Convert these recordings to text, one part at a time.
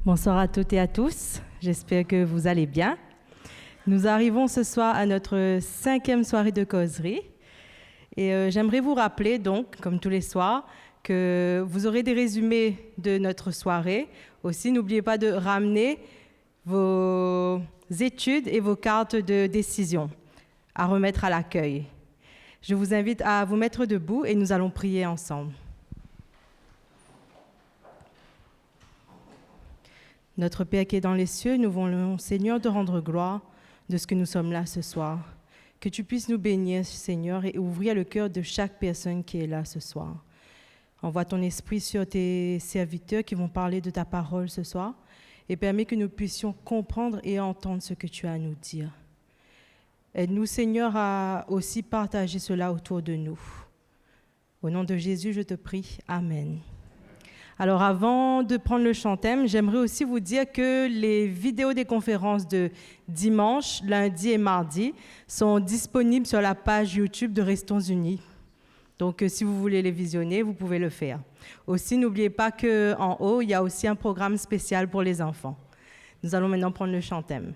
Bonsoir à toutes et à tous, j'espère que vous allez bien. Nous arrivons ce soir à notre 5e soirée de causerie et j'aimerais vous rappeler donc, comme tous les soirs, que vous aurez des résumés de notre soirée. Aussi, n'oubliez pas de ramener vos études et vos cartes de décision à remettre à l'accueil. Je vous invite à vous mettre debout et nous allons prier ensemble. Notre Père qui est dans les cieux, nous voulons, Seigneur, te rendre gloire de ce que nous sommes là ce soir. Que tu puisses nous bénir, Seigneur, et ouvrir le cœur de chaque personne qui est là ce soir. Envoie ton esprit sur tes serviteurs qui vont parler de ta parole ce soir et permets que nous puissions comprendre et entendre ce que tu as à nous dire. Aide-nous, Seigneur, à aussi partager cela autour de nous. Au nom de Jésus, je te prie. Amen. Alors, avant de prendre le chant-thème, j'aimerais aussi vous dire que les vidéos des conférences de dimanche, lundi et mardi sont disponibles sur la page YouTube de Restons Unis. Donc, si vous voulez les visionner, vous pouvez le faire. Aussi, n'oubliez pas qu'en haut, il y a aussi un programme spécial pour les enfants. Nous allons maintenant prendre le chant-thème.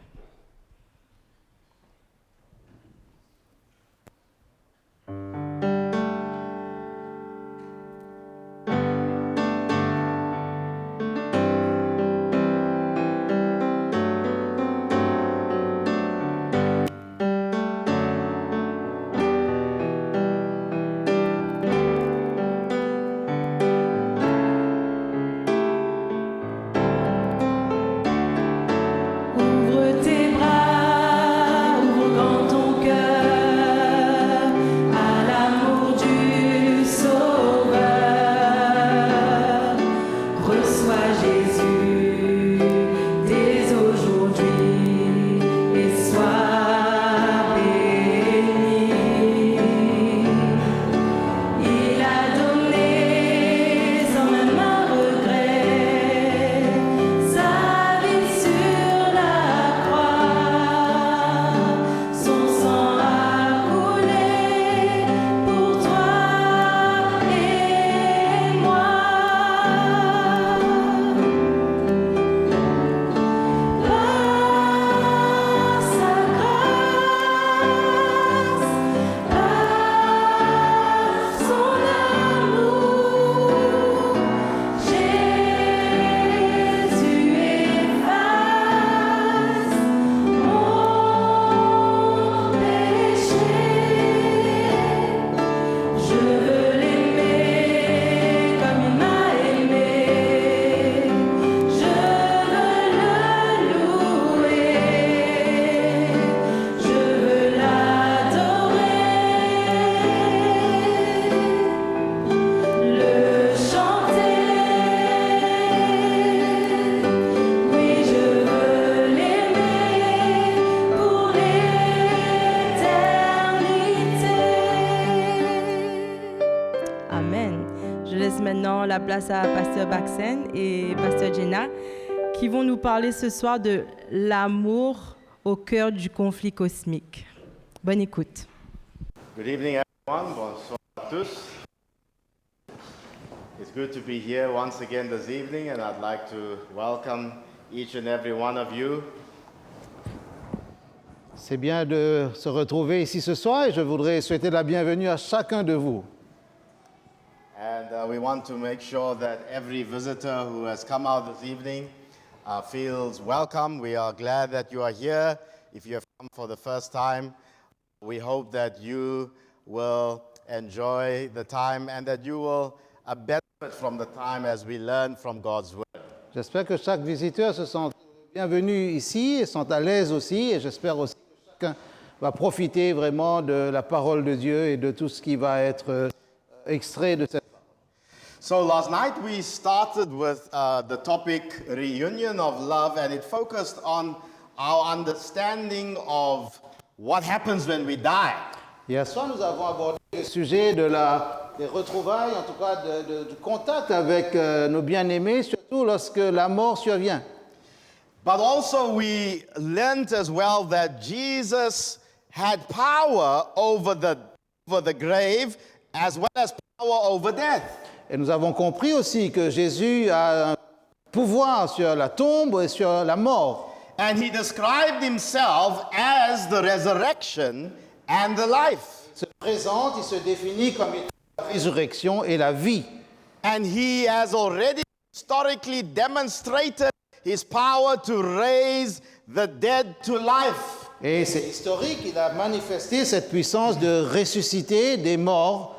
La place à Pasteur Baxen et Pasteur Jenna qui vont nous parler ce soir de l'amour au cœur du conflit cosmique. Bonne écoute. Good evening everyone, bonsoir à tous. It's good to be here once again this evening and I'd like to welcome each and every one of you. C'est bien de se retrouver ici ce soir et je voudrais souhaiter la bienvenue à chacun de vous. And we want to make sure that every visitor who has come out this evening feels welcome. We are glad that you are here. If you have come for the first time, we hope that you will enjoy the time and that you will benefit from the time as we learn from God's Word. J'espère que chaque visiteur se sent bienvenu ici et sont à l'aise aussi. Et j'espère aussi que chacun va profiter vraiment de la parole de Dieu et de tout ce qui va être extrait de cette. So last night we started with the topic reunion of love and it focused on our understanding of what happens when we die. Hier soir, nous avons abordé le sujet des retrouvailles, en tout cas du contact avec nos bien-aimés, surtout lorsque la mort survient. But also we learned as well that Jesus had power over the grave as well as power over death. Et nous avons compris aussi que Jésus a un pouvoir sur la tombe et sur la mort. And he described himself as the resurrection and the life. Il se présente, il se définit comme étant la résurrection et la vie. And he has already historically demonstrated his power to raise the dead to life. Et c'est historique, il a manifesté cette puissance de ressusciter des morts.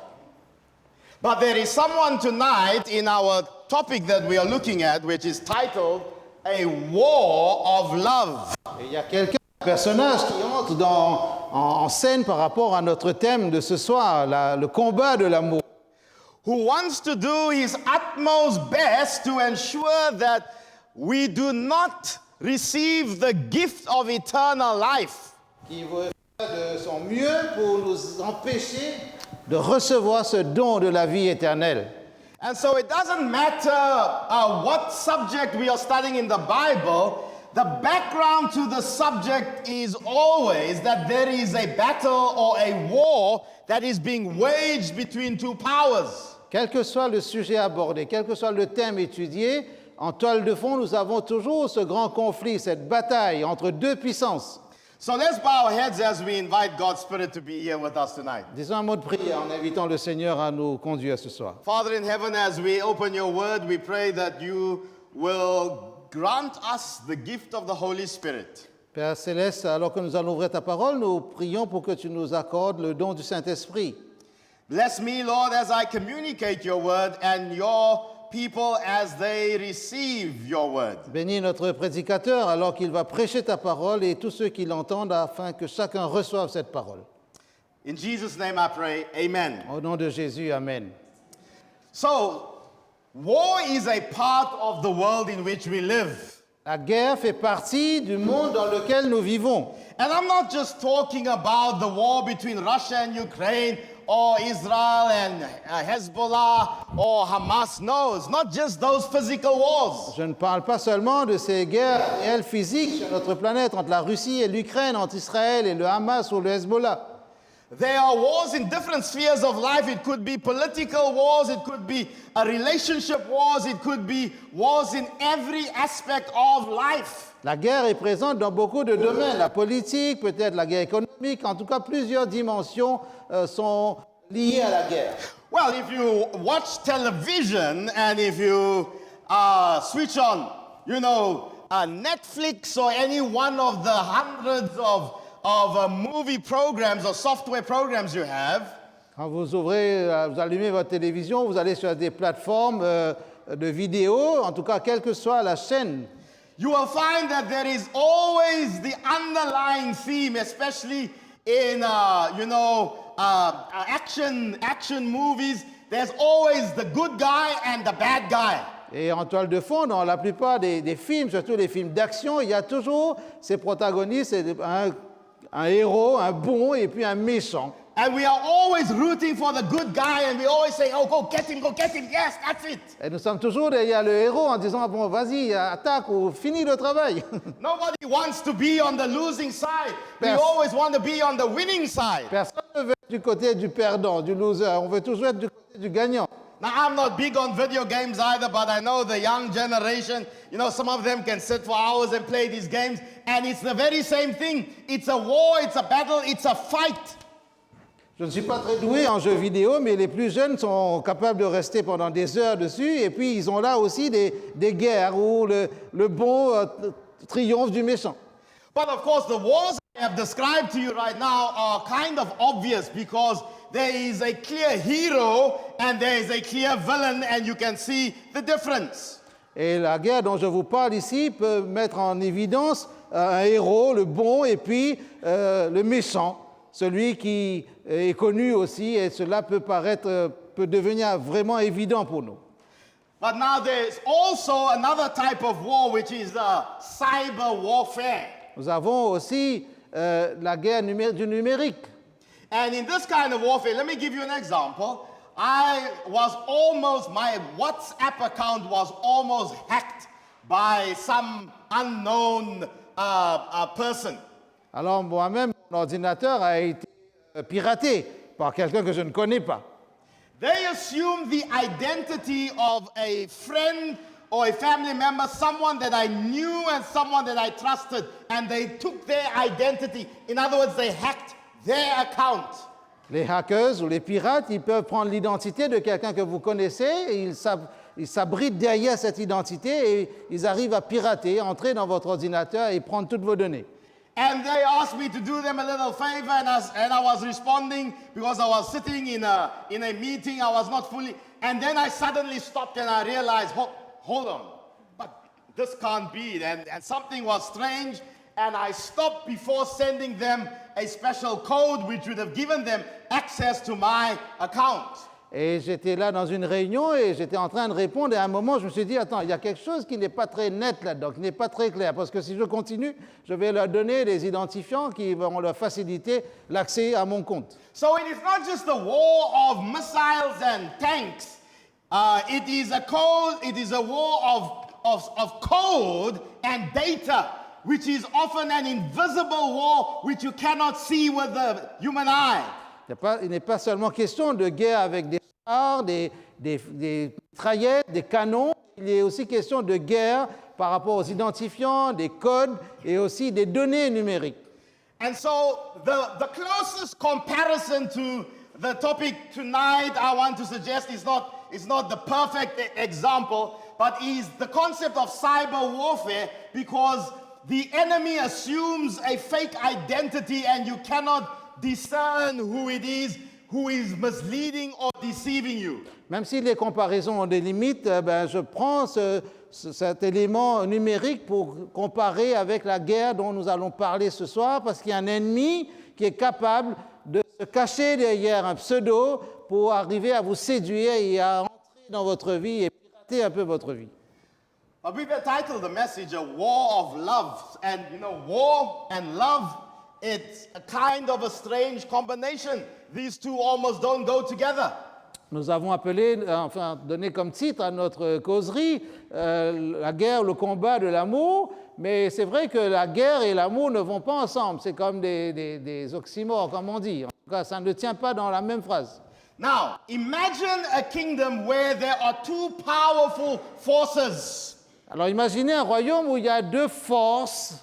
But there is someone tonight in our topic that we are looking at, which is titled A War of Love. Et il y a quelqu'un, un personnage qui entre en scène par rapport à notre thème de ce soir, le combat de l'amour. Who wants to do his utmost best to ensure that we do not receive the gift of eternal life. Qui veut faire de son mieux pour nous empêcher de recevoir ce don de la vie éternelle. And so it doesn't matter what subject we are studying in the Bible, the background to the subject is always that there is a battle or a war that is being waged between two powers. Quel que soit le sujet abordé, quel que soit le thème étudié, en toile de fond, nous avons toujours ce grand conflit, cette bataille entre deux puissances. So let's bow our heads as we invite God's Spirit to be here with us tonight. Disons un mot de prière en invitant le Seigneur à nous conduire ce soir. Father in heaven, as we open your word, we pray that you will grant us the gift of the Holy Spirit. Père Céleste, alors que nous allons ouvrir ta parole, nous prions pour que tu nous accordes le don du Saint-Esprit. Bless me, Lord, as I communicate your word and your people as they receive your word. Bénis notre prédicateur alors qu'il va prêcher ta parole et tous ceux qui l'entendent afin que chacun reçoive cette parole. In Jesus' name I pray, amen. Au nom de Jésus, Amen. So, war is a part of the world in which we live. La guerre fait partie du monde dans lequel nous vivons. And I'm not just talking about the war between Russia and Ukraine or Israel and Hezbollah or Hamas. No, it's not just those physical wars. Je ne parle pas seulement de ces guerres réelles physiques sur notre planète entre la Russie et l'Ukraine, entre Israël et le Hamas ou le Hezbollah. There are wars in different spheres of life. It could be political wars, it could be relationship wars, it could be wars in every aspect of life. La guerre est présente dans beaucoup de domaines. La politique, peut-être la guerre économique, en tout cas plusieurs dimensions sont liées à la guerre. Well, if you watch television and if you switch on, Netflix or any one of the hundreds of movie programs or software programs you have, Quand vous ouvrez, vous allumez votre télévision, vous allez sur des plateformes de vidéos, en tout cas, quelle que soit la chaîne, you will find that there is always the underlying theme, especially in action movies. There's always the good guy and the bad guy. Et en toile de fond, dans la plupart des films, surtout les films d'action, il y a toujours ces protagonistes, un héros, un bon et puis un méchant. And we are always rooting for the good guy and we always say, oh, go get him, yes, that's it. Et nous sommes toujours derrière le héros en disant, bon, vas-y, attaque ou finis le travail. Nobody wants to be on the losing side. We always want to be on the winning side. Personne ne veut être du côté du perdant, du loser. On veut toujours être du côté du gagnant. Now, I'm not big on video games either, but I know the young generation, some of them can sit for hours and play these games, and it's the very same thing. It's a war, it's a battle, it's a fight. Je ne suis pas très doué en jeux vidéo, mais les plus jeunes sont capables de rester pendant des heures dessus, et puis ils ont là aussi des guerres où le bon triomphe du méchant. But of course, the wars I have described to you right now are kind of obvious because there is a clear hero and there is a clear villain, and you can see the difference. Et la guerre dont je vous parle ici peut mettre en évidence un héros, le bon, et puis le méchant, celui qui est connu aussi, et cela peut devenir vraiment évident pour nous. But now there's also another type of war, which is cyber warfare. Nous avons aussi la guerre du numérique. And in this kind of warfare, let me give you an example. My WhatsApp account was almost hacked by some unknown person. Alors moi-même, mon ordinateur a été piraté par quelqu'un que je ne connais pas. They assume the identity of a friend or a family member, someone that I knew and someone that I trusted, and they took their identity. In other words, they hacked their account. Les hackers ou les pirates, ils peuvent prendre l'identité de quelqu'un que vous connaissez et ils s'abritent derrière cette identité et ils arrivent à pirater, entrer dans votre ordinateur et prendre toutes vos données. And they asked me to do them a little favor, and I was responding because I was sitting in a meeting. I was not fully, and then I suddenly stopped and I realized, hold on, but this can't be. And something was strange, and I stopped before sending them a special code which would have given them access to my account. Et j'étais là dans une réunion et j'étais en train de répondre et à un moment je me suis dit, attends, il y a quelque chose qui n'est pas très net là-dedans, qui n'est pas très clair, parce que si je continue, je vais leur donner des identifiants qui vont leur faciliter l'accès à mon compte. So it is not just the war of missiles and tanks. It is a code. It is a war of code and data, which is often an invisible war which you cannot see with the human eye. Il n'est pas seulement question de guerre avec des chars, des mitraillettes, des canons. Il est aussi question de guerre par rapport aux identifiants, des codes et aussi des données numériques. And so the closest comparison to the topic tonight I want to suggest is not the perfect example, but is the concept of cyber warfare, because the enemy assumes a fake identity and you cannot discern who it is who is misleading or deceiving you. Même si les comparaisons ont des limites, je prends cet élément numérique pour comparer avec la guerre dont nous allons parler ce soir, parce qu'il y a un ennemi qui est capable de se cacher derrière un pseudo pour arriver à vous séduire et à entrer dans votre vie et pirater un peu votre vie. But we've entitled the message a war of love, and war and love, it's a kind of a strange combination. These two almost don't go together. Nous avons donné comme titre à notre causerie la guerre, le combat de l'amour, mais c'est vrai que la guerre et l'amour ne vont pas ensemble. C'est comme des oxymores, comme on dit. En tout cas, ça ne tient pas dans la même phrase. Now, imagine a kingdom where there are two powerful forces. Alors imaginez un royaume où il y a deux forces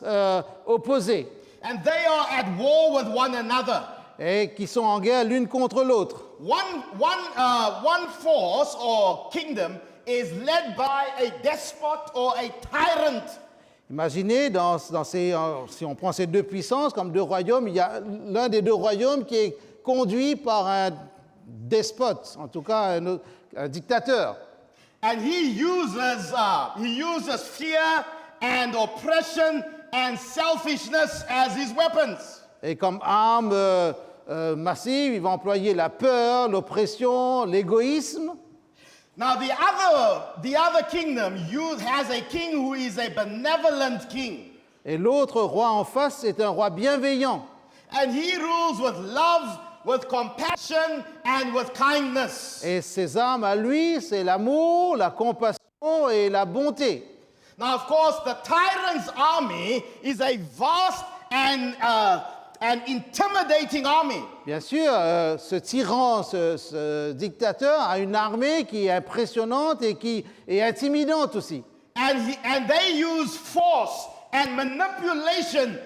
opposées. And they are at war with one another. Et qui sont en guerre l'une contre l'autre. One force or kingdom is led by a despot or a tyrant. Imaginez, si on prend ces deux puissances comme deux royaumes, il y a l'un des deux royaumes qui est conduit par un despote, en tout cas un dictateur. And he uses fear and oppression and selfishness as his weapons. Et comme arme massive, il va employer la peur, l'oppression, l'égoïsme. Now the other kingdom has a king who is a benevolent king. Et l'autre roi en face est un roi bienveillant. And he rules with love, with compassion and with kindness. Et ses armes à lui, c'est l'amour, la compassion et la bonté. Now, of course, the tyrant's army is a vast and intimidating army. Bien sûr, ce tyran, ce dictateur a une armée qui est impressionnante et qui est intimidante aussi. And they use force and manipulation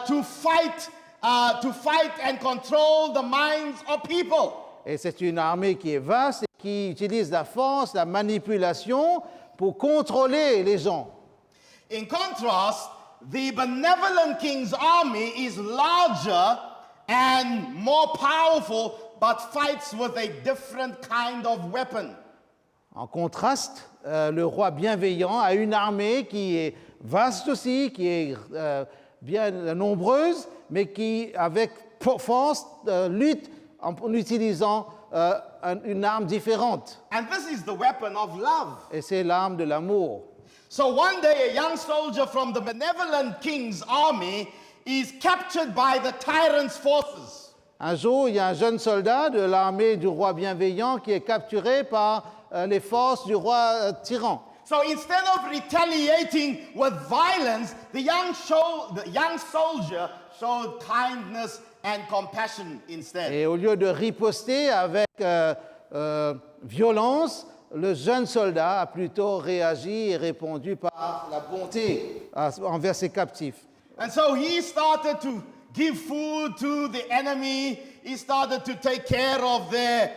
to fight and control the minds of people. Et c'est une armée qui est vaste et qui utilise la force, la manipulation pour contrôler les gens. In contrast, the benevolent king's army is larger and more powerful, but fights with a different kind of weapon. En contraste, le roi bienveillant a une armée qui est vaste aussi, qui est bien nombreuse, mais qui, avec force, lutte en utilisant une arme différente. And this is the weapon of love. Et c'est l'arme de l'amour. So one day a young soldier from the benevolent king's army is captured by the tyrant's forces. Un jour, il y a un jeune soldat de l'armée du roi bienveillant qui est capturé par les forces du roi tyran. So instead of retaliating with violence, the young soldier showed kindness and compassion instead. Et au lieu de riposter avec violence, le jeune soldat a plutôt réagi et répondu par la bonté envers ses captifs. And so he started to give food to the enemy. He started to take care of their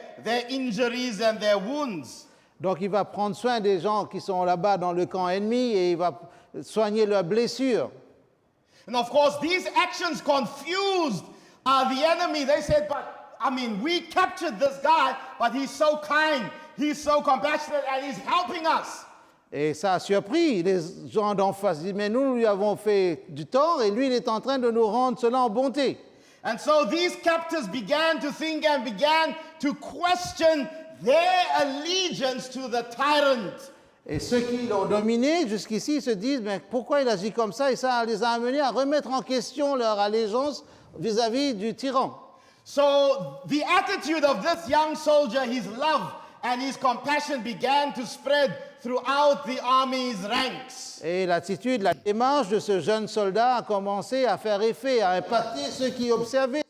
injuries and their wounds. Donc il va prendre soin des gens qui sont là-bas dans le camp ennemi et il va soigner leurs blessures. And of course, these actions confused the enemy. They said, but I mean, we captured this guy, but he's so kind, he's so compassionate, and he's helping us. Et ça a surpris les gens d'en face. Ils disent, mais nous lui avons fait du tort et lui, il est en train de nous rendre cela en bonté. And so these captors began to think and began to question their allegiance to the tyrant. Et ceux qui l'ont dominé jusqu'ici se disent, mais pourquoi il agit comme ça? Et ça les a amenés à remettre en question leur allégeance vis-à-vis du tyran. So the attitude of this young soldier, his love and his compassion began to spread throughout the army's ranks. Et l'attitude, la démarche de ce jeune soldat a commencé à faire effet, à impacter ceux qui observaient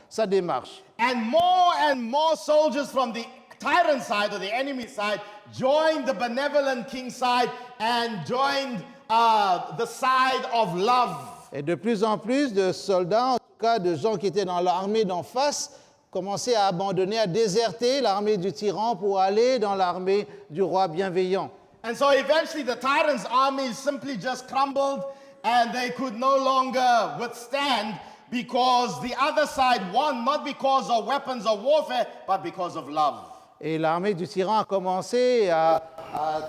sa démarche. And more soldiers from the tyrant side or the enemy side joined the benevolent king side and joined the side of love. Et de plus en plus de soldats, en tout cas de gens qui étaient dans l'armée d'en face, commençaient à abandonner, à déserter l'armée du tyran pour aller dans l'armée du roi bienveillant. And so eventually the tyrant's army simply just crumbled and they could no longer withstand because the other side won, not because of weapons of warfare, but because of love. Et l'armée du tyran a commencé à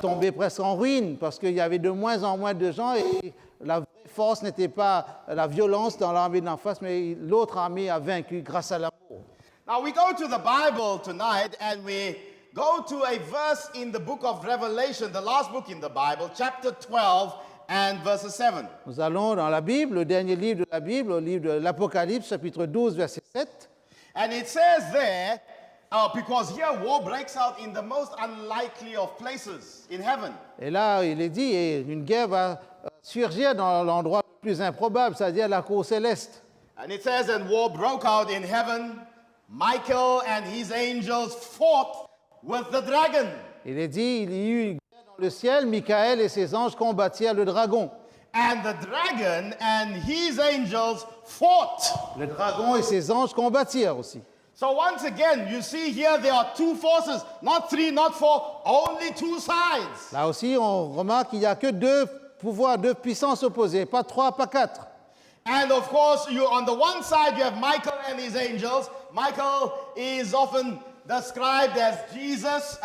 tomber presque en ruine parce qu'il y avait de moins en moins de gens et la vraie force n'était pas la violence dans l'armée d'en face, mais l'autre armée a vaincu grâce à l'amour. Now we go to the Bible tonight and we go to a verse in the book of Revelation, the last book in the Bible, chapter 12 and verse 7. Nous allons dans la Bible, le dernier livre de la Bible, au livre de l'Apocalypse, chapitre 12, verset 7. And it says there, because here war breaks out in the most unlikely of places, in heaven. Et là, il est dit, et une guerre va surgir dans l'endroit le plus improbable, c'est-à-dire la cour céleste. And it says, and war broke out in heaven. Michael and his angels fought with the dragon. Il est dit, il y eut une guerre dans le ciel, Michael et ses anges combattirent le dragon. And the dragon and his angels fought. Le dragon et ses anges combattirent aussi. So once again, you see here there are two forces, not three, not four, only two sides. Là aussi, on remarque qu'il n'y a que deux pouvoirs, deux puissances opposées, pas trois, pas quatre. And of course, you on the one side you have Michael and his angels. Michael is often described as Jesus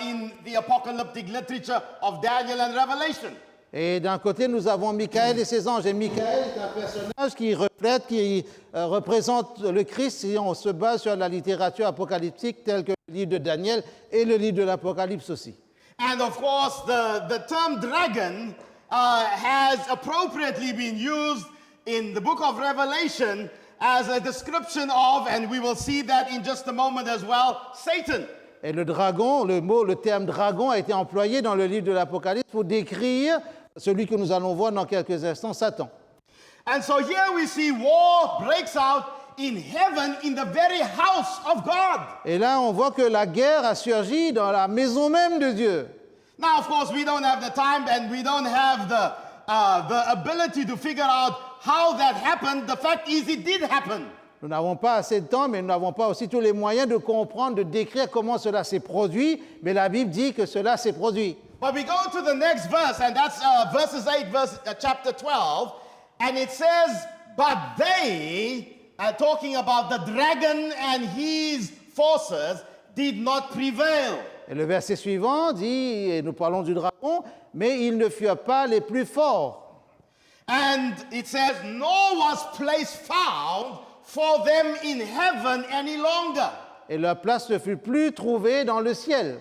in the apocalyptic literature of Daniel and Revelation. Et d'un côté, nous avons Michael et ses anges. Et Michael est un personnage qui reflète, qui représente le Christ si on se base sur la littérature apocalyptique telle que le livre de Daniel et le livre de l'Apocalypse aussi. And of course, the term dragon has appropriately been used in the book of Revelation as a description of, and we will see that in just a moment as well, Satan. Et le dragon, le terme dragon a été employé dans le livre de l'Apocalypse pour décrire celui que nous allons voir dans quelques instants, Satan. And so here we see war breaks out in heaven in the very house of God. Et là, on voit que la guerre a surgi dans la maison même de Dieu. Now, of course, we don't have the time and we don't have the ability to figure out how that happened. The fact is, it did happen. Nous n'avons pas assez de temps, mais nous n'avons pas aussi tous les moyens de comprendre, de décrire comment cela s'est produit. Mais la Bible dit que cela s'est produit. But we go to the next verse, and that's verses 8, chapter 12, and it says, but they, talking about the dragon and his forces, did not prevail. Et le verset suivant dit, et nous parlons du dragon, mais ils ne furent pas les plus forts. And it says, nor was place found for them in heaven any longer. Et leur place ne fut plus trouvée dans le ciel.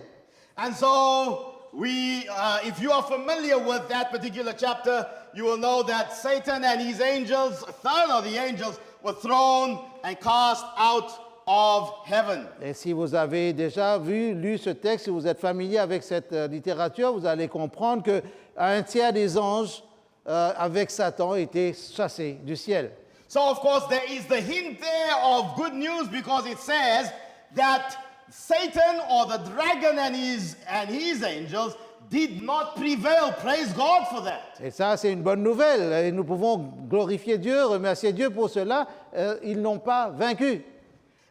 And so, if you are familiar with that particular chapter, you will know that Satan and his angels, a third of the angels, were thrown and cast out of heaven. Et si vous avez déjà lu ce texte, si vous êtes familier avec cette littérature, vous allez comprendre qu'un tiers des anges avec Satan étaient chassés du ciel. So, of course, there is the hint there of good news because it says that Satan or the dragon and his angels did not prevail. Praise God for that. Et ça, c'est une bonne nouvelle. Et nous pouvons glorifier Dieu, remercier Dieu pour cela. Ils n'ont pas vaincu.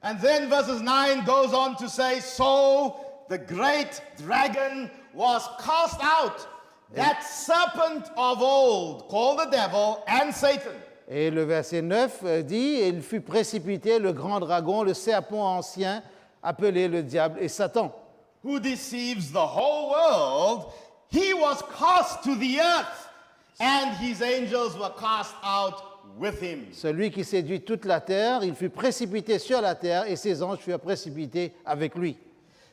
And then verses 9 goes on to say, so the great dragon was cast out, that serpent of old, called the devil and Satan. Et le verset 9 dit, « Il fut précipité, le grand dragon, le serpent ancien, appelé le diable et Satan. » Who deceives the whole world. He was cast to the earth, and his angels were cast out with him. Celui qui séduit toute la terre, il fut précipité sur la terre et ses anges furent précipités avec lui.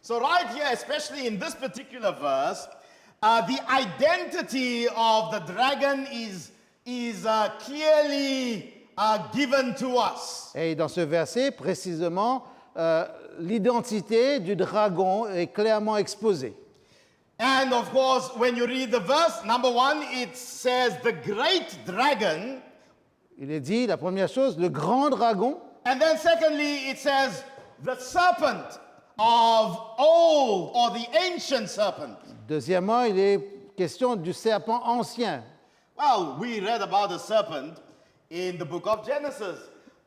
So right here, especially in this particular verse, the identity of the dragon is clearly given to us. Et dans ce verset, précisément, l'identité du dragon est clairement exposée. And of course, when you read the verse, number 1, it says the great dragon. Il est dit, la première chose, le grand dragon. And then secondly, it says the serpent of old, or the ancient serpent. Deuxièmement, il est question du serpent ancien. Well, we read about the serpent in the book of Genesis.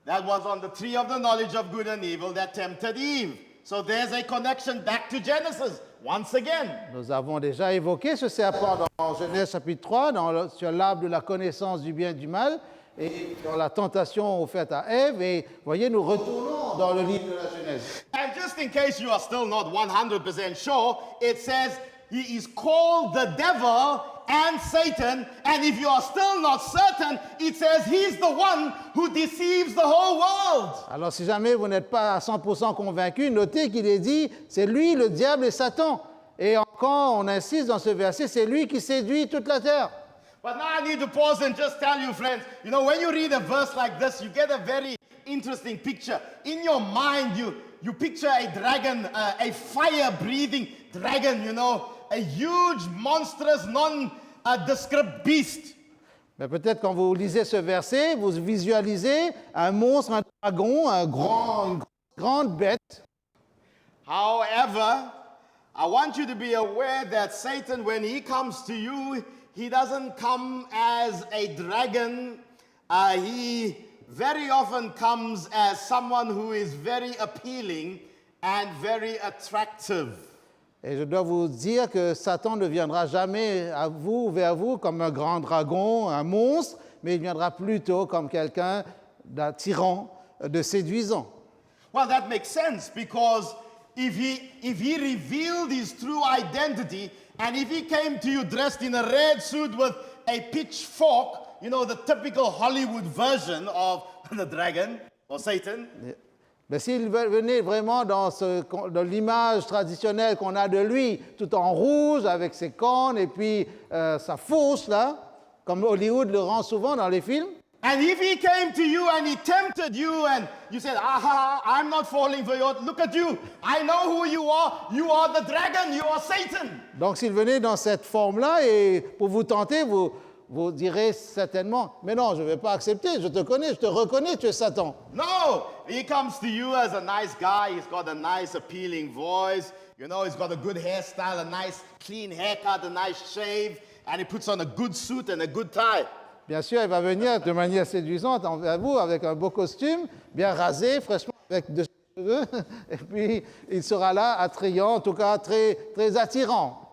That was on the tree of the knowledge of good and evil that tempted Eve. So there's a connection back to Genesis, once again. Nous avons déjà évoqué ce serpent dans Genèse chapitre 3, sur l'arbre de la connaissance du bien et du mal, et dans la tentation offerte à Ève. Et voyez, nous retournons dans le livre de la Genèse. And just in case you are still not 100% sure, it says he is called the devil and Satan. And if you are still not certain, it says he's the one who deceives the whole world. Alors, si jamais vous n'êtes pas à 100% convaincu, notez qu'il est dit, c'est lui, le diable et Satan. Et encore, on insiste dans ce verset, c'est lui qui séduit toute la terre. But now I need to pause and just tell you, friends, you know, when you read a verse like this, you get a very interesting picture. In your mind, you picture a dragon, a fire-breathing dragon, you know, a huge, monstrous, nondescript beast. Mais peut-être quand vous lisez ce verset, vous visualisez un monstre, un dragon, une grande bête. However, I want you to be aware that Satan, when he comes to you, he doesn't come as a dragon. He very often comes as someone who is very appealing and very attractive. Et je dois vous dire que Satan ne viendra jamais à vous, vers vous, comme un grand dragon, un monstre, mais il viendra plutôt comme quelqu'un d'attirant, de séduisant. Well, that makes sense because if he revealed his true identity and if he came to you dressed in a red suit with a pitchfork, you know, the typical Hollywood version of the dragon or Satan. Mais s'il venait vraiment dans l'image traditionnelle qu'on a de lui, tout en rouge, avec ses cornes et puis sa fourche, là, comme Hollywood le rend souvent dans les films. And if he came to you and he tempted you and you said, aha, I'm not falling for you, look at you, I know who you are the dragon, you are Satan. Donc s'il venait dans cette forme-là et pour vous tenter, vous direz certainement, mais non, je ne vais pas accepter, je te connais, je te reconnais, tu es Satan. No, he comes to you as a nice guy, he's got a nice appealing voice, you know, he's got a good hairstyle, a nice clean haircut, a nice shave, and he puts on a good suit and a good tie. Bien sûr, il va venir de manière séduisante envers vous avec un beau costume, bien rasé, fraîchement, avec de cheveux, et puis il sera là, attrayant, en tout cas très, très attirant.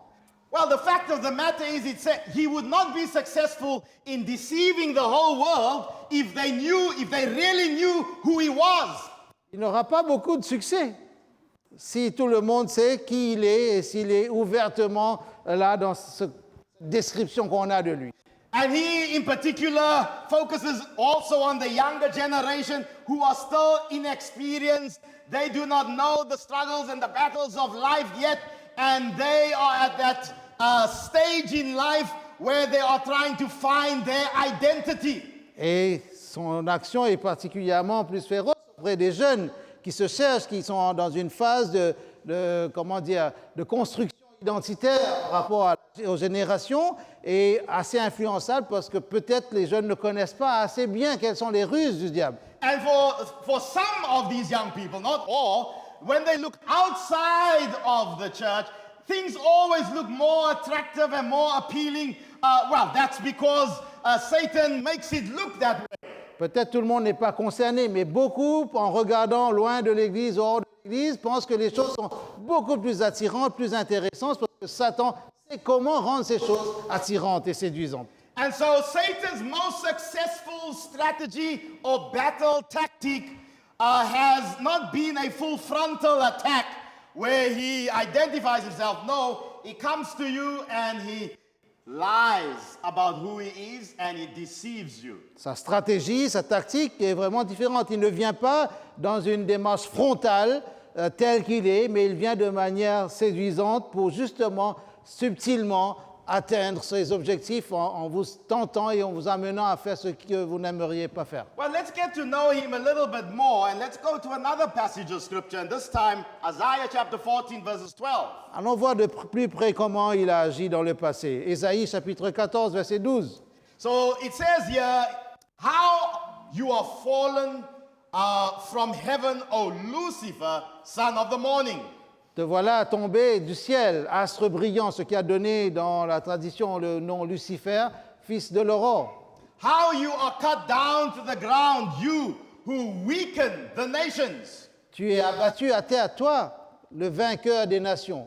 Well, the fact of the matter is, he would not be successful in deceiving the whole world if they really knew who he was. Il n'aura pas beaucoup de succès si tout le monde sait qui il est et s'il est ouvertement là dans cette description qu'on a de lui. And he, in particular, focuses also on the younger generation who are still inexperienced. They do not know the struggles and the battles of life yet, and they are at that stage in life where they are trying to find their identity. Et son action est particulièrement plus féroce auprès des jeunes qui se cherchent, qui sont dans une phase de construction identitaire par rapport aux générations et assez influençable parce que peut-être les jeunes ne connaissent pas assez bien quelles sont les ruses du diable. And for some of these young people, not all, when they look outside of the church, things always look more attractive and more appealing. Well, that's because Satan makes it look that way. Peut-être tout le monde n'est pas concerné, mais beaucoup, en regardant loin de l'Église, hors de l'Église, pensent que les choses sont beaucoup plus attirantes, plus intéressantes, parce que Satan sait comment rendre ces choses attirantes et séduisantes. And so Satan's most successful strategy or battle tactic has not been a full frontal attack where he identifies himself. No, he comes to you and he lies about who he is and he deceives you. Sa stratégie, sa tactique est vraiment différente. Il ne vient pas dans une démarche frontale tel qu'il est, mais il vient de manière séduisante pour justement, subtilement, atteindre ses objectifs en vous tentant et en vous amenant à faire ce que vous n'aimeriez pas faire. Well, let's get to know him a little bit more and let's go to another passage of scripture, and this time Isaiah chapter 14 verses 12. Allons voir de plus près comment il a agi dans le passé. Ésaïe chapitre 14, verset 12. So it says here, how you are fallen from heaven, O Lucifer, son of the morning. Te voilà tombé du ciel, astre brillant, ce qui a donné dans la tradition le nom Lucifer, fils de l'aurore. How you are cut down to the ground, you who weaken the nations. Tu es abattu à terre, toi, le vainqueur des nations.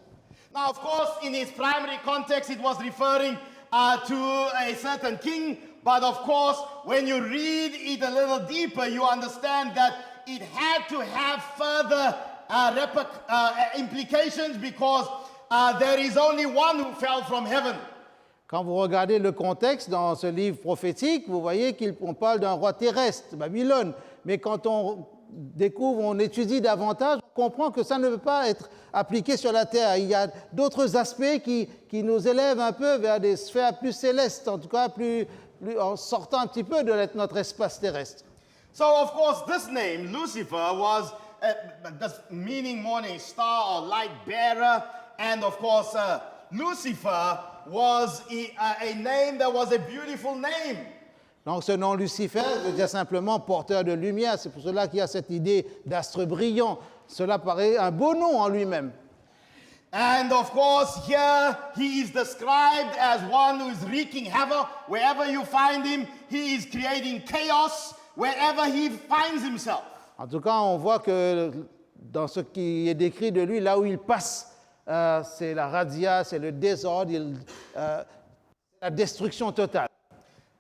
Now, of course, in its primary context, it was referring to a certain king. But of course, when you read it a little deeper, you understand that it had to have further implications because there is only one who fell from heaven. Quand vous regardez le contexte dans ce livre prophétique, vous voyez qu'on parle d'un roi terrestre, Babylone. Mais quand on découvre, on étudie davantage, on comprend que ça ne peut pas être appliqué sur la terre. Il y a d'autres aspects qui nous élèvent un peu vers des sphères plus célestes, en tout cas en sortant un petit peu de notre espace terrestre. So, of course, this name, Lucifer, was meaning morning star or light bearer. And of course, Lucifer was a name that was a beautiful name. Donc ce nom Lucifer veut dire simplement porteur de lumière. C'est pour cela qu'il y a cette idée d'astre brillant. Cela paraît un beau nom en lui-même. And of course, here he is described as one who is wreaking havoc. Wherever you find him, he is creating chaos wherever he finds himself. En tout cas, on voit que dans ce qui est décrit de lui, là où il passe, c'est la razzia, c'est le désordre, la destruction totale.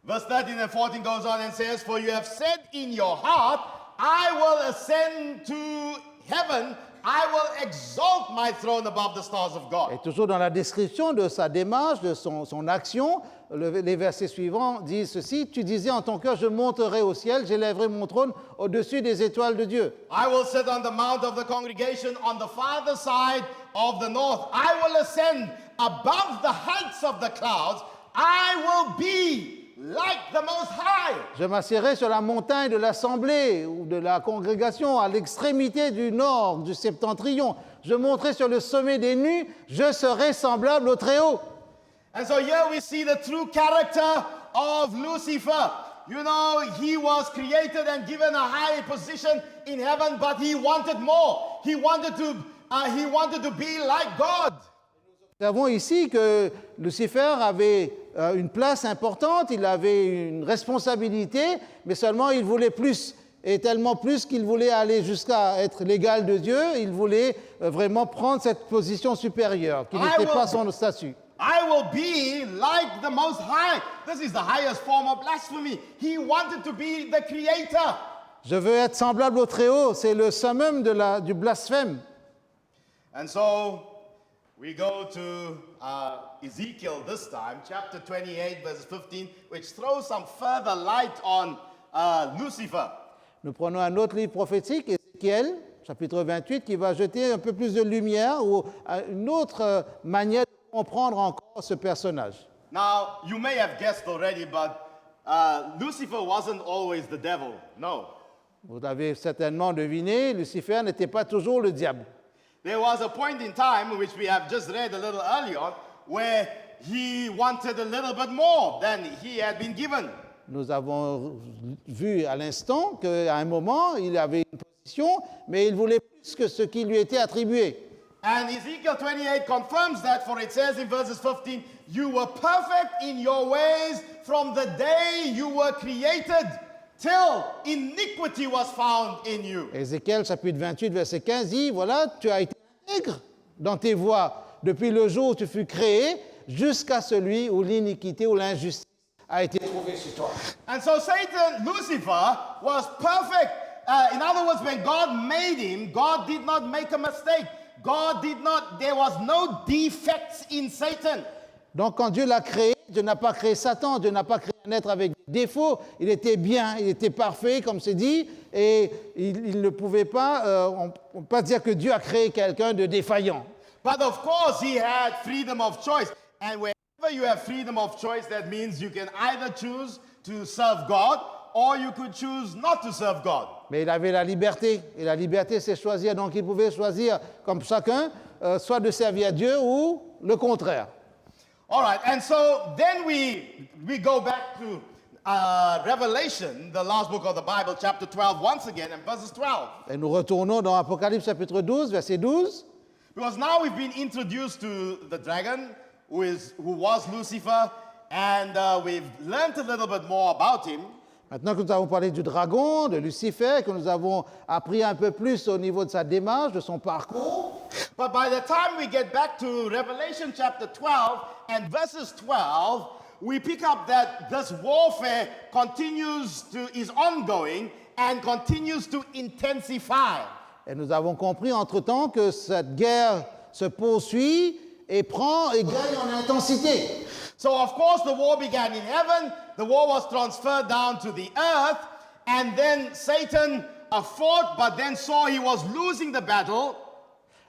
Verse 13 and 14 goes on and says, For you have said in your heart, I will ascend to heaven, I will exalt my throne above the stars of God. Et toujours dans la description de sa démarche, de son action, les versets suivants disent ceci, tu disais en ton cœur, je monterai au ciel, j'élèverai mon trône au-dessus des étoiles de Dieu. I will sit on the mount of the congregation on the farther side of the north. I will ascend above the heights of the clouds. I will be like the Most High. Je m'assierai sur la montagne de l'assemblée ou de la congrégation à l'extrémité du nord, du septentrion. Je monterai sur le sommet des nues, je serai semblable au Très-Haut. And so here we see the true character of Lucifer. You know, he was created and given a high position in heaven, but he wanted more. He wanted to be like God. Nous avons ici que Lucifer avait une place importante, il avait une responsabilité, mais seulement il voulait plus. Et tellement plus qu'il voulait aller jusqu'à être l'égal de Dieu, il voulait vraiment prendre cette position supérieure, qui n'était pas son statut. I will be like the Most High. This is the highest form of blasphemy. He wanted to be the creator. Je veux être semblable au Très-Haut, c'est le summum du blasphème. And so we go to Ezekiel this time, chapter 28, verse 15, which throws some further light on Lucifer. Nous prenons un autre livre prophétique, Ézéchiel, chapitre 28, qui va jeter un peu plus de lumière ou une autre manière de comprendre encore ce personnage. Now, you may have guessed already, but Lucifer wasn't always the devil. No. Vous avez certainement deviné, Lucifer n'était pas toujours le diable. There was a point in time, which we have just read a little earlier, where he wanted a little bit more than he had been given. Nous avons vu à l'instant qu'à un moment, il avait une position, mais il voulait plus que ce qui lui était attribué. And Ezekiel 28 confirms that, for it says in verses 15, you were perfect in your ways from the day you were created till iniquity was found in you. Ézéchiel chapitre 28, verset 15 dit, voilà, tu as été intègre dans tes voies depuis le jour où tu fus créé jusqu'à celui où l'iniquité ou l'injustice a été trouvée chez toi. And so Satan, Lucifer, was perfect. In other words, when God made him, God did not make a mistake. There was no defects in Satan. Donc quand Dieu l'a créé, Dieu n'a pas créé Satan, Dieu n'a pas créé un être avec des défauts, il était bien, il était parfait, comme c'est dit, et il ne pouvait pas, on ne peut pas dire que Dieu a créé quelqu'un de défaillant. But of course, he had freedom of choice. And wherever you have freedom of choice, that means you can either choose to serve God or you could choose not to serve God. Mais il avait la liberté, et la liberté c'est choisir, donc il pouvait choisir comme chacun, soit de servir Dieu ou le contraire. All right, and so then we go back to Revelation, the last book of the Bible, chapter 12, once again, and verses 12. Et nous retournons dans Apocalypse chapitre 12, verset 12. Because now we've been introduced to the dragon, who was Lucifer, and we've learned a little bit more about him. Maintenant que nous avons parlé du dragon, de Lucifer, que nous avons appris un peu plus au niveau de sa démarche, de son parcours, But by the time we get back to Revelation chapter 12 and verses 12, we pick up that this warfare is ongoing and continues to intensify. et nous avons compris entre-temps que cette guerre se poursuit et prend et gagne en intensité. So of course the war began in heaven, the war was transferred down to the earth, and then Satan fought, but then saw he was losing the battle.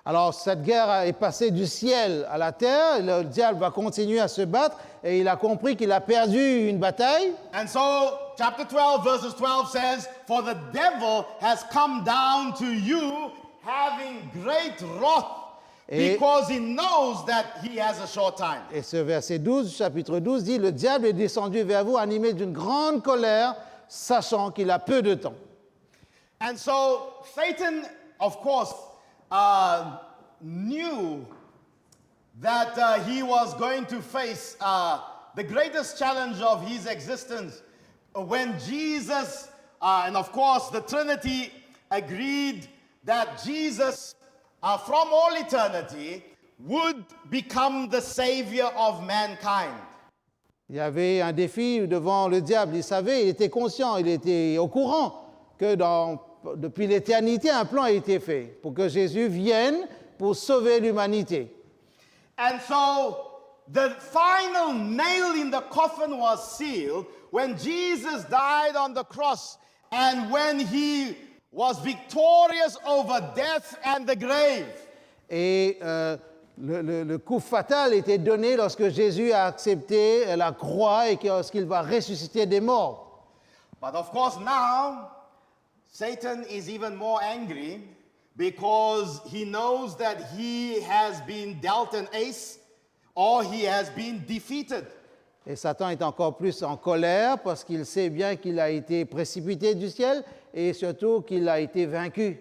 Alors cette guerre est passée du ciel à la terre, et le diable va continuer à se battre, et il a compris qu'il a perdu une bataille. And so chapter 12 verses 12 says, for the devil has come down to you having great wrath, because he knows that he has a short time. Et ce verset 12, chapitre 12 dit, le diable est descendu vers vous animé d'une grande colère, sachant qu'il a peu de temps. And so Satan, of course, knew that he was going to face the greatest challenge of his existence when Jesus, and of course the Trinity, agreed that Jesus, from all eternity, would become the Savior of mankind. Il y avait un défi devant le diable, il savait, il était conscient, il était au courant que depuis l'éternité, un plan a été fait pour que Jésus vienne pour sauver l'humanité. And so the final nail in the coffin was sealed when Jesus died on the cross and when he was victorious over death and the grave. Et le coup fatal était donné lorsque Jésus a accepté la croix et lorsqu'il va ressusciter des morts. But of course now, Satan is even more angry because he knows that he has been dealt an ace or he has been defeated. Et Satan est encore plus en colère parce qu'il sait bien qu'il a été précipité du ciel et surtout qu'il a été vaincu.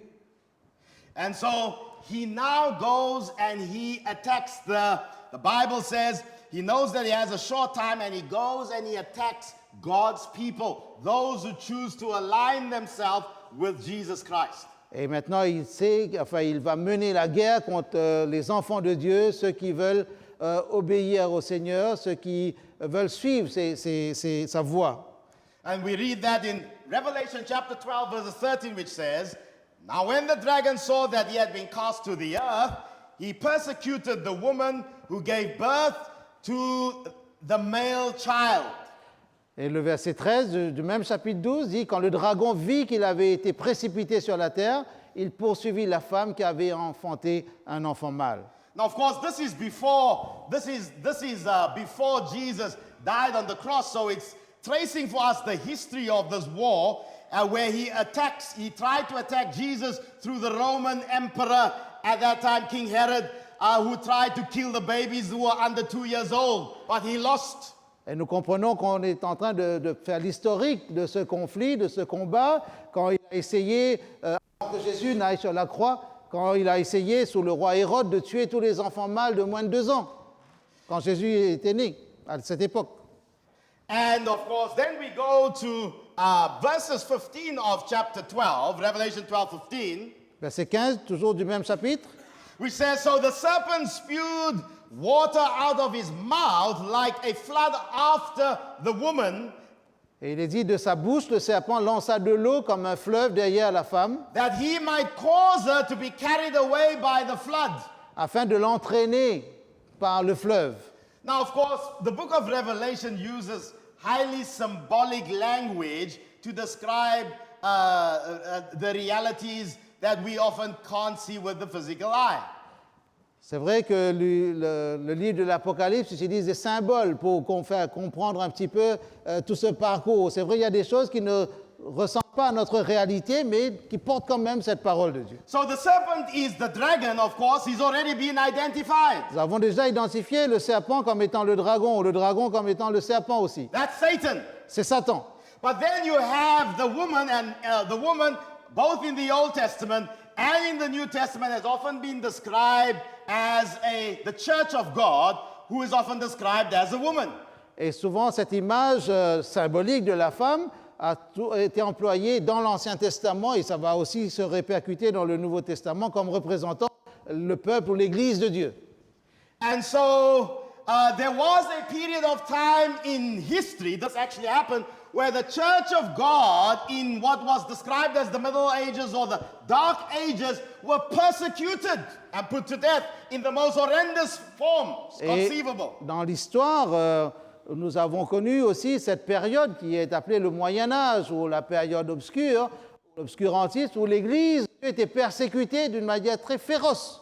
And so he now goes and he attacks the Bible says he knows that he has a short time and he goes and he attacks God's people, those who choose to align themselves with Jesus Christ. Et maintenant, il sait, enfin, il va mener la guerre contre les enfants de Dieu, ceux qui veulent obéir au Seigneur, ceux qui veulent suivre sa voie. And we read that in Revelation chapter 12, verse 13, which says, now when the dragon saw that he had been cast to the earth, he persecuted the woman who gave birth to the male child. Et le verset 13 du même chapitre 12 dit, quand le dragon vit qu'il avait été précipité sur la terre, il poursuivit la femme qui avait enfanté un enfant mâle. Now, of course, this is before Jesus died on the cross, so it's tracing for us the history of this war, where he tried to attack Jesus through the Roman emperor at that time, King Herod, who tried to kill the babies who were under 2 years old, but he lost. Et nous comprenons qu'on est en train de faire l'historique de ce conflit, de ce combat, quand il a essayé, Que Jésus n'aille sur la croix quand il a essayé, sous le roi Hérode, de tuer tous les enfants mâles de moins de 2 ans, quand Jésus était né, à cette époque. And of course, then we go to verses 15 of chapter 12, Revelation 12:15, Verset 15, toujours du même chapitre. which says, "So the serpent spewed water out of his mouth like a flood after the woman, Et il est dit, de sa bouche, le serpent lança de l'eau comme un fleuve derrière la femme, that he might cause her to be carried away by the flood." afin de l'entraîner par le fleuve. Now, of course, the book of Revelation uses highly symbolic language to describe the realities that we often can't see with the physical eye. C'est vrai que le livre de l'Apocalypse utilise des symboles pour faire comprendre un petit peu tout ce parcours. C'est vrai, il y a des choses qui ne ressemblent pas à notre réalité, mais qui portent quand même cette parole de Dieu. So the serpent is the dragon, of course. He's already been identified. Nous avons déjà identifié le serpent comme étant le dragon comme étant le serpent aussi. That's Satan. C'est Satan. But then you have the woman, and the woman, both in the Old Testament and in the New Testament, has often been described as the church of God, who is often described as a woman. Et souvent, cette image symbolique de la femme a été employée dans l'Ancien Testament et ça va aussi se répercuter dans le Nouveau Testament comme représentant le peuple ou l'Église de Dieu. And so there was a period of time in history, this actually happened, where the church of God in what was described as the Middle Ages or the Dark Ages were persecuted and put to death in the most horrendous forms conceivable. Dans l'histoire, nous avons connu aussi cette période qui est appelée le Moyen Âge ou la période obscure, l'obscurantisme, où l'Église était persécutée d'une manière très féroce.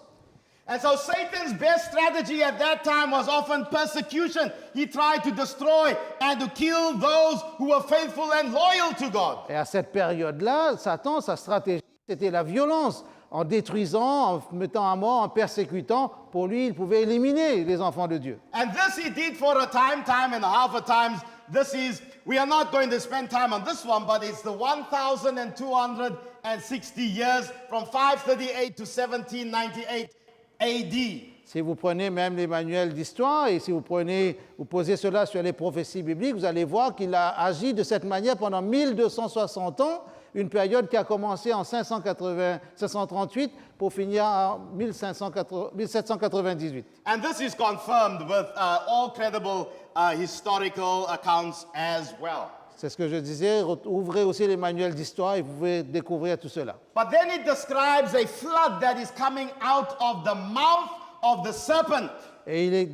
And so Satan's best strategy at that time was often persecution. He tried to destroy and to kill those who were faithful and loyal to God. Et à cette période-là, Satan, sa stratégie, c'était la violence. En détruisant, en mettant à mort, en persécutant, pour lui, il pouvait éliminer les enfants de Dieu. And this he did for a time and a half of times. We are not going to spend time on this one, but it's the 1,260 years from 538 to 1798 AD. Si vous prenez même les manuels d'histoire et si vous posez cela sur les prophéties bibliques, vous allez voir qu'il a agi de cette manière pendant 1260 ans, une période qui a commencé en 538 pour finir en 1798. And this is confirmed with all credible historical accounts as well. C'est ce que je disais, ouvrez aussi les manuels d'histoire et vous pouvez découvrir tout cela. But then it describes a flood that is coming out of the mouth of the serpent. Et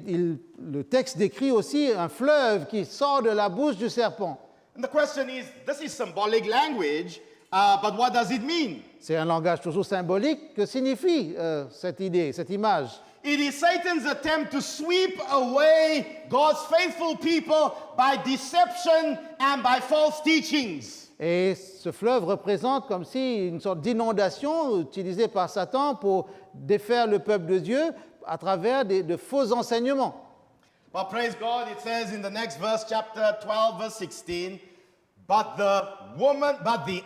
le texte décrit aussi un fleuve qui sort de la bouche du serpent. And the question is, this is symbolic language, but what does it mean? C'est un langage toujours symbolique. Que signifie cette idée, cette image? It is Satan's attempt to sweep away God's faithful people by deception and by false teachings. Et ce fleuve représente comme si une sorte d'inondation utilisée par Satan pour défaire le peuple de Dieu à travers de faux enseignements. But praise God, it says in the next verse, chapter 12, verse 16, but the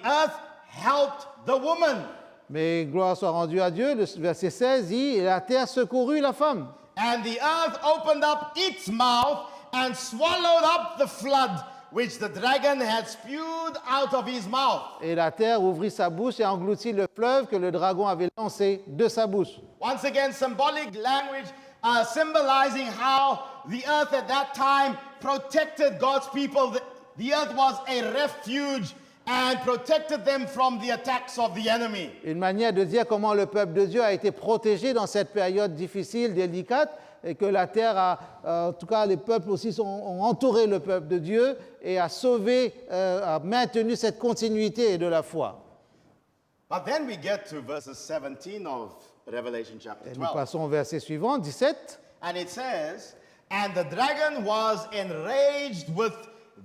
earth helped the woman. Mais gloire soit rendue à Dieu, le verset 16 dit, et la terre secourut la femme. And the earth opened up its mouth and swallowed up the flood which the dragon had spewed out of his mouth. Et la terre ouvrit sa bouche et engloutit le fleuve que le dragon avait lancé de sa bouche. Once again, symbolic language symbolizing how the earth at that time protected God's people. The earth was a refuge and protected them from the attacks of the enemy. Une manière de dire comment le peuple de Dieu a été protégé dans cette période difficile, délicate, et que la terre en tout cas les peuples aussi ont entouré le peuple de Dieu et a sauvé, a maintenu cette continuité de la foi. But then we get to verses 17 of Revelation chapter Et nous 12. passons au verset suivant, 17. And it says, and the dragon was enraged with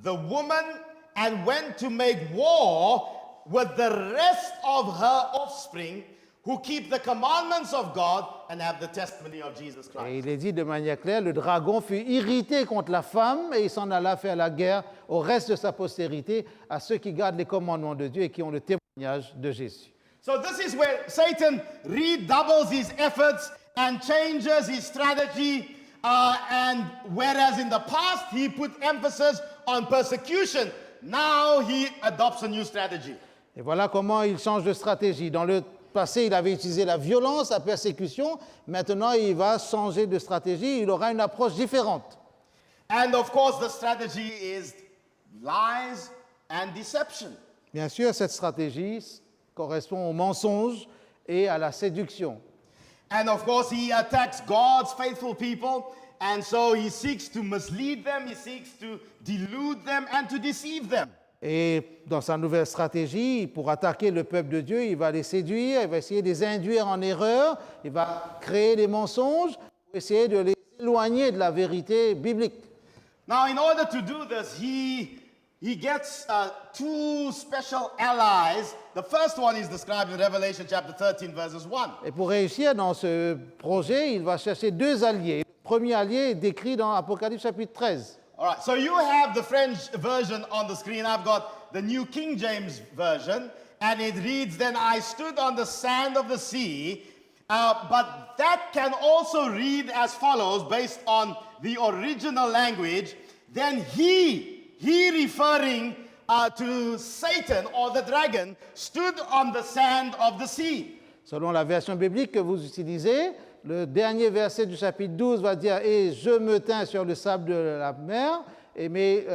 the woman and went to make war with the rest of her offspring who keep the commandments of God and have the testimony of Jesus Et Christ. il est dit de manière claire, le dragon fut irrité contre la femme et il s'en alla faire la guerre au reste de sa postérité, à ceux qui gardent les commandements de Dieu et qui ont le témoignage de Jésus. So this is where Satan redoubles his efforts and changes his strategy. And whereas in the past he put emphasis on persecution, now he adopts a new strategy. Et voilà comment il change de stratégie. Dans le passé, il avait utilisé la violence, la persécution. Maintenant, il va changer de stratégie. Il aura une approche différente. And of course, the strategy is lies and deception. Bien sûr, cette stratégie correspond au mensonge et à la séduction. And of course, he attacks God's faithful people. And so he seeks to mislead them, he seeks to delude them and to deceive them. Et dans sa nouvelle stratégie, pour attaquer le peuple de Dieu, il va les séduire, il va essayer de les induire en erreur, il va créer des mensonges pour essayer de les éloigner de la vérité biblique. Now, in order to do this, he gets two special allies. The first one is described in Revelation chapter 13, verses 1. Et pour réussir dans ce projet, il va chercher deux alliés. Le premier allié est décrit dans Apocalypse chapitre 13. All right, so you have the French version on the screen. I've got the New King James version, and it reads, "Then I stood on the sand of the sea," but that can also read as follows, based on the original language. Then he referring to Satan or the dragon, stood on the sand of the sea. Selon la version biblique que vous utilisez, le dernier verset du chapitre 12 va dire « Et je me tins sur le sable de la mer ». Mais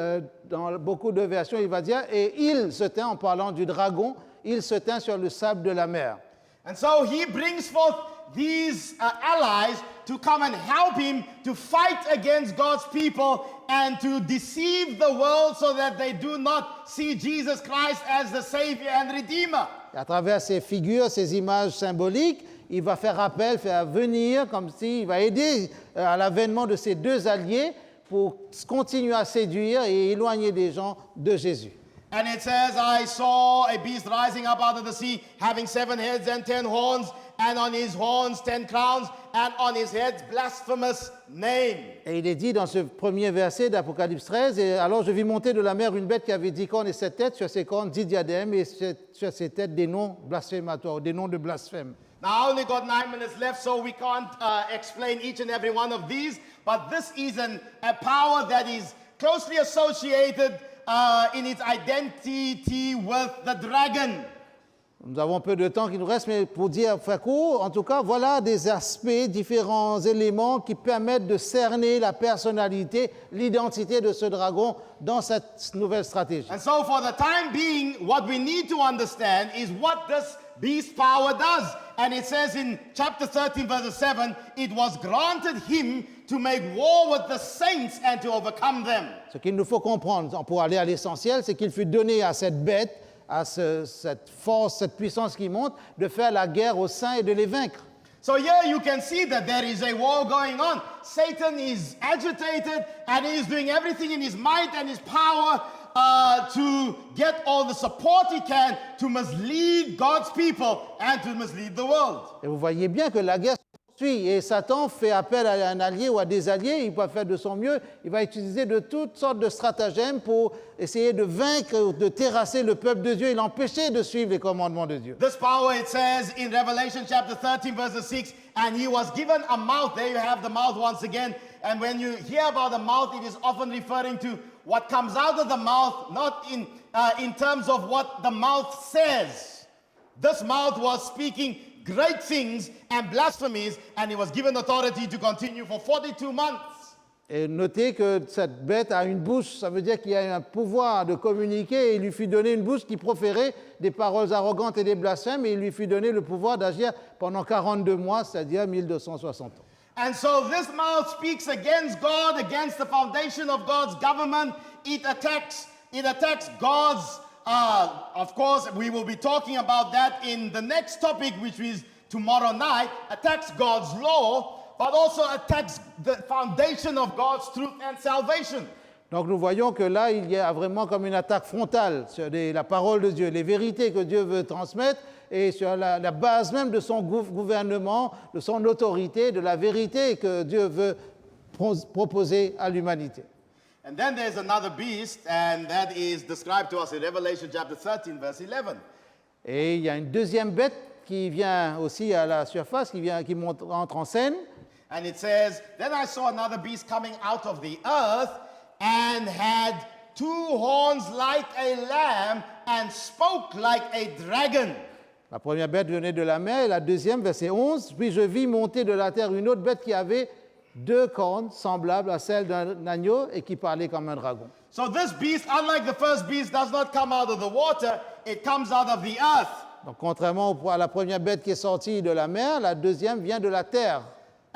dans beaucoup de versions, il va dire « Et il se tint » en parlant du dragon, « Il se tint sur le sable de la mer ». And so he brings forth these allies to come and help him to fight against God's people and to deceive the world so that they do not see Jesus Christ as the Savior and Redeemer. Et à travers ces figures, ces images symboliques, il va faire appel, faire venir, comme s'il va aider à l'avènement de ces deux alliés pour continuer à séduire et éloigner des gens de Jésus. And it says, I saw a beast rising up out of the sea, having 7 heads and 10 horns, and on his horns 10 crowns, and on his heads blasphemous name. Et il est dit dans ce premier verset d'Apocalypse 13, « Et alors je vis monter de la mer une bête qui avait 10 cornes et 7 têtes, sur ses cornes 10 diadèmes, et sur ses têtes des noms blasphématoires, des noms de blasphème. » Now, I only got 9 minutes left, so we can't explain each and every one of these, but this is a power that is closely associated in its identity with the dragon. Nous avons peu de temps qui nous reste, mais pour dire, faire court, en tout cas, voilà des aspects, différents éléments qui permettent de cerner la personnalité, l'identité de ce dragon dans cette nouvelle stratégie. And so for the time being, what we need to understand is what this beast power does. And it says in chapter 13, verse 7, it was granted him to make war with the saints and to overcome them. Ce qu'il nous faut comprendre, pour aller à l'essentiel, c'est qu'il fut donné à cette bête, à cette force, cette puissance qui monte, de faire la guerre aux saints et de les vaincre. So here you can see that there is a war going on. Satan is agitated and he is doing everything in his might and his power to get all the support he can to mislead God's people and to mislead the world. Et vous voyez bien que la guerre se poursuit et Satan fait appel à un allié ou à des alliés, il va faire de son mieux, il va utiliser de toutes sortes de stratagèmes pour essayer de vaincre, de terrasser le peuple de Dieu et l'empêcher de suivre les commandements de Dieu. This power, it says in Revelation chapter 13, verse 6, and he was given a mouth. There you have the mouth once again. And when you hear about the mouth, it is often referring to what comes out of the mouth, not in terms of what the mouth says. This mouth was speaking great things and blasphemies, and he was given authority to continue for 42 months. Et notez que cette bête a une bouche, ça veut dire qu'il y a un pouvoir de communiquer, et il lui fut donné une bouche qui proférait des paroles arrogantes et des blasphèmes, et il lui fut donné le pouvoir d'agir pendant 42 mois, c'est-à-dire 1260 ans. And so this mouth speaks against God, against the foundation of God's government. It attacks God's, of course, we will be talking about that in the next topic, which is tomorrow night, attacks God's law, but also attacks the foundation of God's truth and salvation. Donc nous voyons que là, il y a vraiment comme une attaque frontale sur la parole de Dieu, les vérités que Dieu veut transmettre et sur la base même de son gouvernement, de son autorité, de la vérité que Dieu veut proposer à l'humanité. And then there's another beast, and that is described to us in Revelation chapter 13, verse 11. Et il y a une deuxième bête qui vient aussi à la surface, qui entre en scène. And it says, Then I saw another beast coming out of the earth and had 2 horns like a lamb and spoke like a dragon. La première bête venait de la mer et la deuxième, verset 11, puis je vis monter de la terre une autre bête qui avait 2 cornes semblables à celles d'un agneau et qui parlait comme un dragon. So this beast, unlike the first beast, does not come out of the water, it comes out of the earth. Donc contrairement à la première bête qui est sortie de la mer, la deuxième vient de la terre.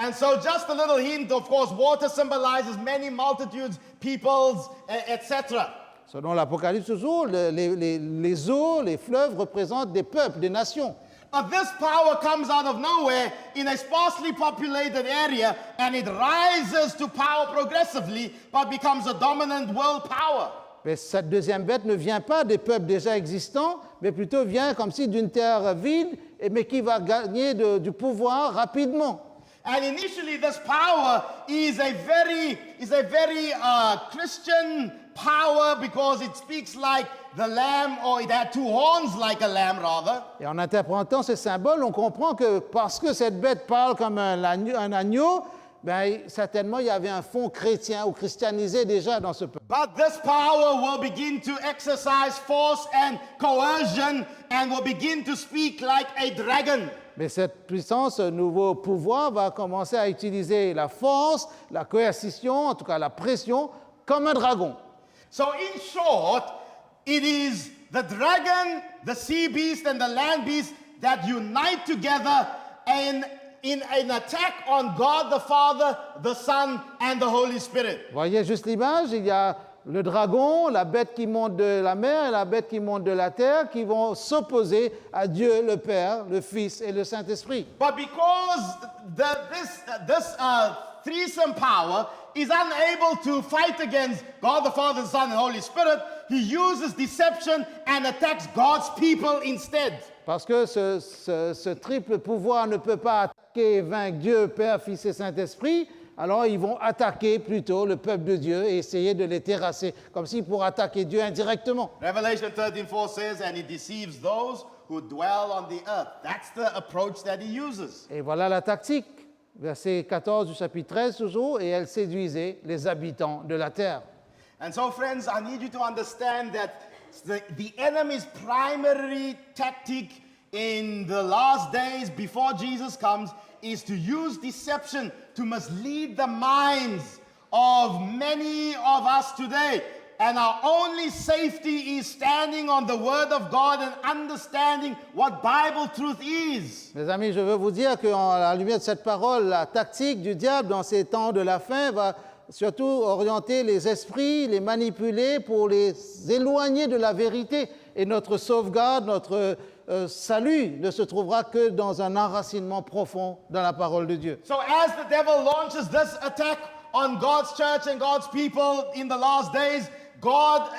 And so just a little hint, of course, water symbolizes many multitudes, peoples, etc. Selon l'Apocalypse toujours, les eaux, les fleuves représentent des peuples, des nations. But this power comes out of nowhere in a sparsely populated area and it rises to power progressively but becomes a dominant world power. Mais cette deuxième bête ne vient pas des peuples déjà existants, mais plutôt vient comme si d'une terre vide, mais qui va gagner du pouvoir rapidement. And initially this power is a very Christian power because it speaks like the lamb, or it had 2 horns like a lamb rather. Et en interprétant ce symbole, on comprend que parce que cette bête parle comme un agneau, ben, certainement il y avait un fond chrétien ou christianisé déjà dans ce peuple. But this power will begin to exercise force and coercion and will begin to speak like a dragon. Mais cette puissance, ce nouveau pouvoir va commencer à utiliser la force, la coercition, en tout cas la pression, comme un dragon. So in short, it is the dragon, the sea beast, and the land beast that unite together in an attack on God the Father, the Son, and the Holy Spirit. Voyez juste l'image, il y a le dragon, la bête qui monte de la mer et la bête qui monte de la terre qui vont s'opposer à Dieu le Père, le Fils et le Saint-Esprit. But because this threesome power is unable to fight against God the Father, the Son, and Holy Spirit, he uses deception and attacks God's people instead. Parce que ce triple pouvoir ne peut pas attaquer et vaincre Dieu, Père, Fils et Saint-Esprit, alors ils vont attaquer plutôt le peuple de Dieu et essayer de les terrasser, comme si pour attaquer Dieu indirectement. Revelation 13:4 says, and he deceives those who dwell on the earth. That's the approach that he uses. Et voilà la tactique, verset 14 du chapitre 13 toujours, et elle séduisait les habitants de la terre. And so, friends, I need you to understand that the enemy's primary tactic in the last days before Jesus comes is to use deception to mislead the minds of many of us today. And our only safety is standing on the Word of God and understanding what Bible truth is. Mes amis, je veux vous dire qu'à la lumière de cette parole, la tactique du diable dans ces temps de la fin va surtout orienter les esprits, les manipuler pour les éloigner de la vérité. Et notre sauvegarde, notre salut ne se trouvera que dans un enracinement profond dans la parole de Dieu. So as the devil launches this attack on God's church and God's people in the last days, God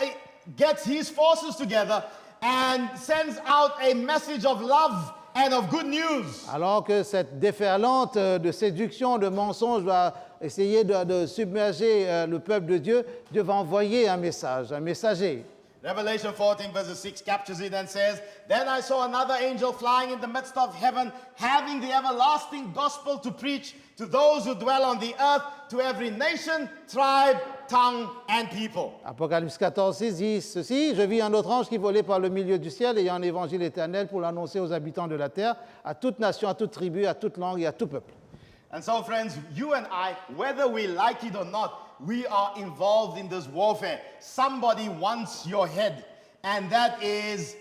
gets his forces together and sends out a message of love and of good news. Alors que cette déferlante de séduction, de mensonges va essayer de submerger le peuple de Dieu, Dieu va envoyer un message, un messager. Revelation 14 verse 6 captures it and says, Then I saw another angel flying in the midst of heaven, having the everlasting gospel to preach to those who dwell on the earth, to every nation, tribe, tongue, and people. Apocalypse 14, 6 dit ceci, je vis un autre ange qui volait par le milieu du ciel, ayant un évangile éternel pour l'annoncer aux habitants de la terre, à toute nation, à toute tribu, à toute langue et à tout peuple. And so, friends, you and I, whether we like it or not, we are involved in this warfare. Somebody wants your head, and that is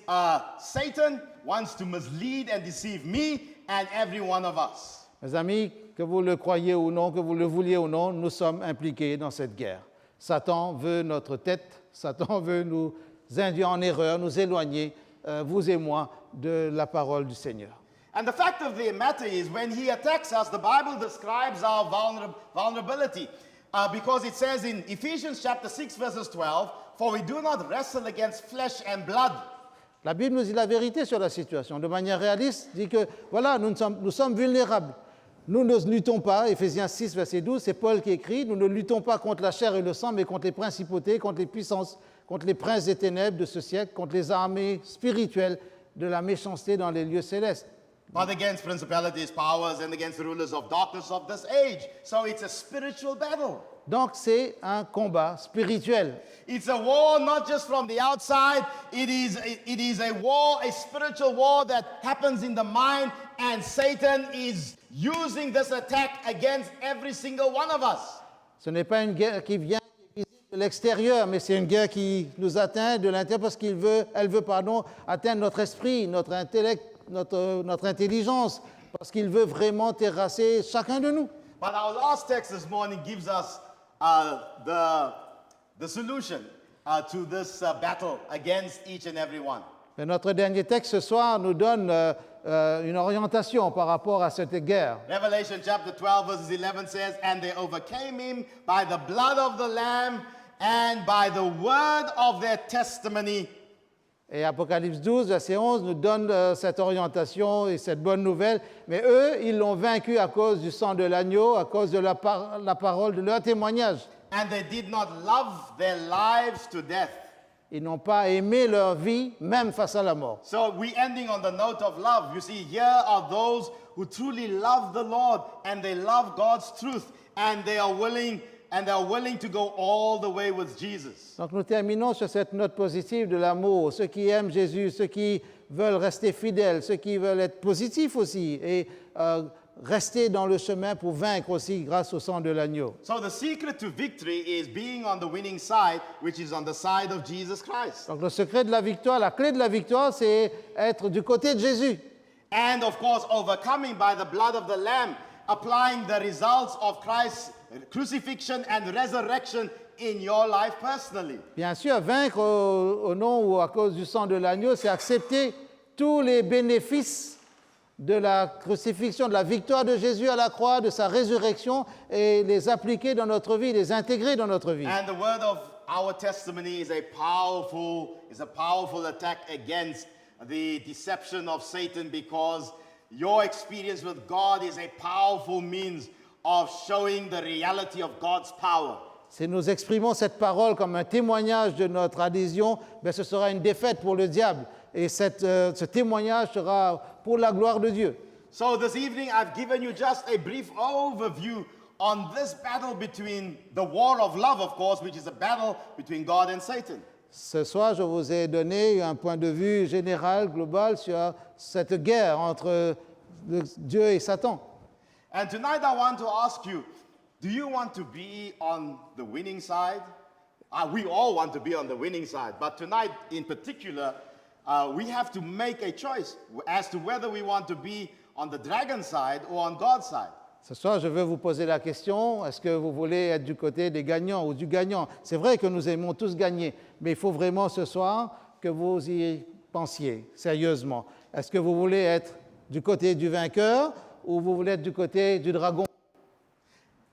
Satan wants to mislead and deceive me and every one of us. Mes amis, que vous le croyez ou non, que vous le vouliez ou non, nous sommes impliqués dans cette guerre. Satan veut notre tête, Satan veut nous induire en erreur, nous éloigner, vous et moi, de la parole du Seigneur. And the fact of the matter is, when he attacks us, the Bible describes our vulnerability. Because it says in Ephesians chapter 6, verses 12, For we do not wrestle against flesh and blood. La Bible nous dit la vérité sur la situation. De manière réaliste, dit que, voilà, nous sommes vulnérables. Nous ne luttons pas, Éphésiens 6, verset 12, c'est Paul qui écrit, nous ne luttons pas contre la chair et le sang, mais contre les principautés, contre les puissances, contre les princes des ténèbres de ce siècle, contre les armées spirituelles de la méchanceté dans les lieux célestes. But against principalities, powers, and against the rulers of darkness of this age. So it's a spiritual battle. Donc c'est un combat spirituel. It's a war not just from the outside, it is a war, a spiritual war that happens in the mind, and Satan is using this attack against every single one of us. Ce n'est pas une guerre qui vient de l'extérieur, mais c'est une guerre qui nous atteint de l'intérieur parce qu'elle veut atteindre notre esprit, notre intellect, notre intelligence, parce qu'il veut vraiment terrasser chacun de nous. But our last text this morning gives us the solution to this battle against each and every one. Et notre dernier texte ce soir nous donne une orientation par rapport à cette guerre. Revelation chapter 12 verses 11 says, "And they overcame him by the blood of the Lamb and by the word of their testimony." Et Apocalypse 12, verset 11, nous donne cette orientation et cette bonne nouvelle. Mais eux, ils l'ont vaincu à cause du sang de l'agneau, à cause de la parole de leur témoignage. And they did not love their lives to death. Ils n'ont pas aimé leur vie, même face à la mort. So we ending on the note of love. You see, here are those who truly love the Lord and they love God's truth and they are willing to go all the way with Jesus. Donc nous terminons sur cette note positive de l'amour. Ceux qui aiment Jésus, ceux qui veulent rester fidèles, ceux qui veulent être positifs aussi et rester dans le chemin pour vaincre aussi grâce au sang de l'agneau. So the secret to victory is being on the winning side, which is on the side of Jesus Christ. Donc le secret de la victoire, la clé de la victoire, c'est être du côté de Jésus. And of course, overcoming by the blood of the Lamb, applying the results of Christ's crucifixion and resurrection in your life personally. Bien sûr, vaincre au nom ou à cause du sang de l'agneau, c'est accepter tous les bénéfices de la crucifixion, de la victoire de Jésus à la croix, de sa résurrection, et les appliquer dans notre vie, les intégrer dans notre vie. And the word of our testimony is a powerful attack against the deception of Satan, because your experience with God is a powerful means of showing the reality of God's power. Si nous exprimons cette parole comme un témoignage de notre adhésion, ben ce sera une défaite pour le diable. Et ce témoignage sera pour la gloire de Dieu. So this evening I've given you just a brief overview on this battle between the war of love, of course, which is a battle between God and Satan. Ce soir, je vous ai donné un point de vue général, global, sur cette guerre entre Dieu et Satan. And tonight I want to ask you, do you want to be on the winning side? We all want to be on the winning side, but tonight in particular, we have to make a choice as to whether we want to be on the dragon side or on God's side. Ce soir, je veux vous poser la question, est-ce que vous voulez être du côté des gagnants ou du gagnant? C'est vrai que nous aimons tous gagner, mais il faut vraiment ce soir que vous y pensiez sérieusement. Est-ce que vous voulez être du côté du vainqueur ou vous voulez être du côté du dragon?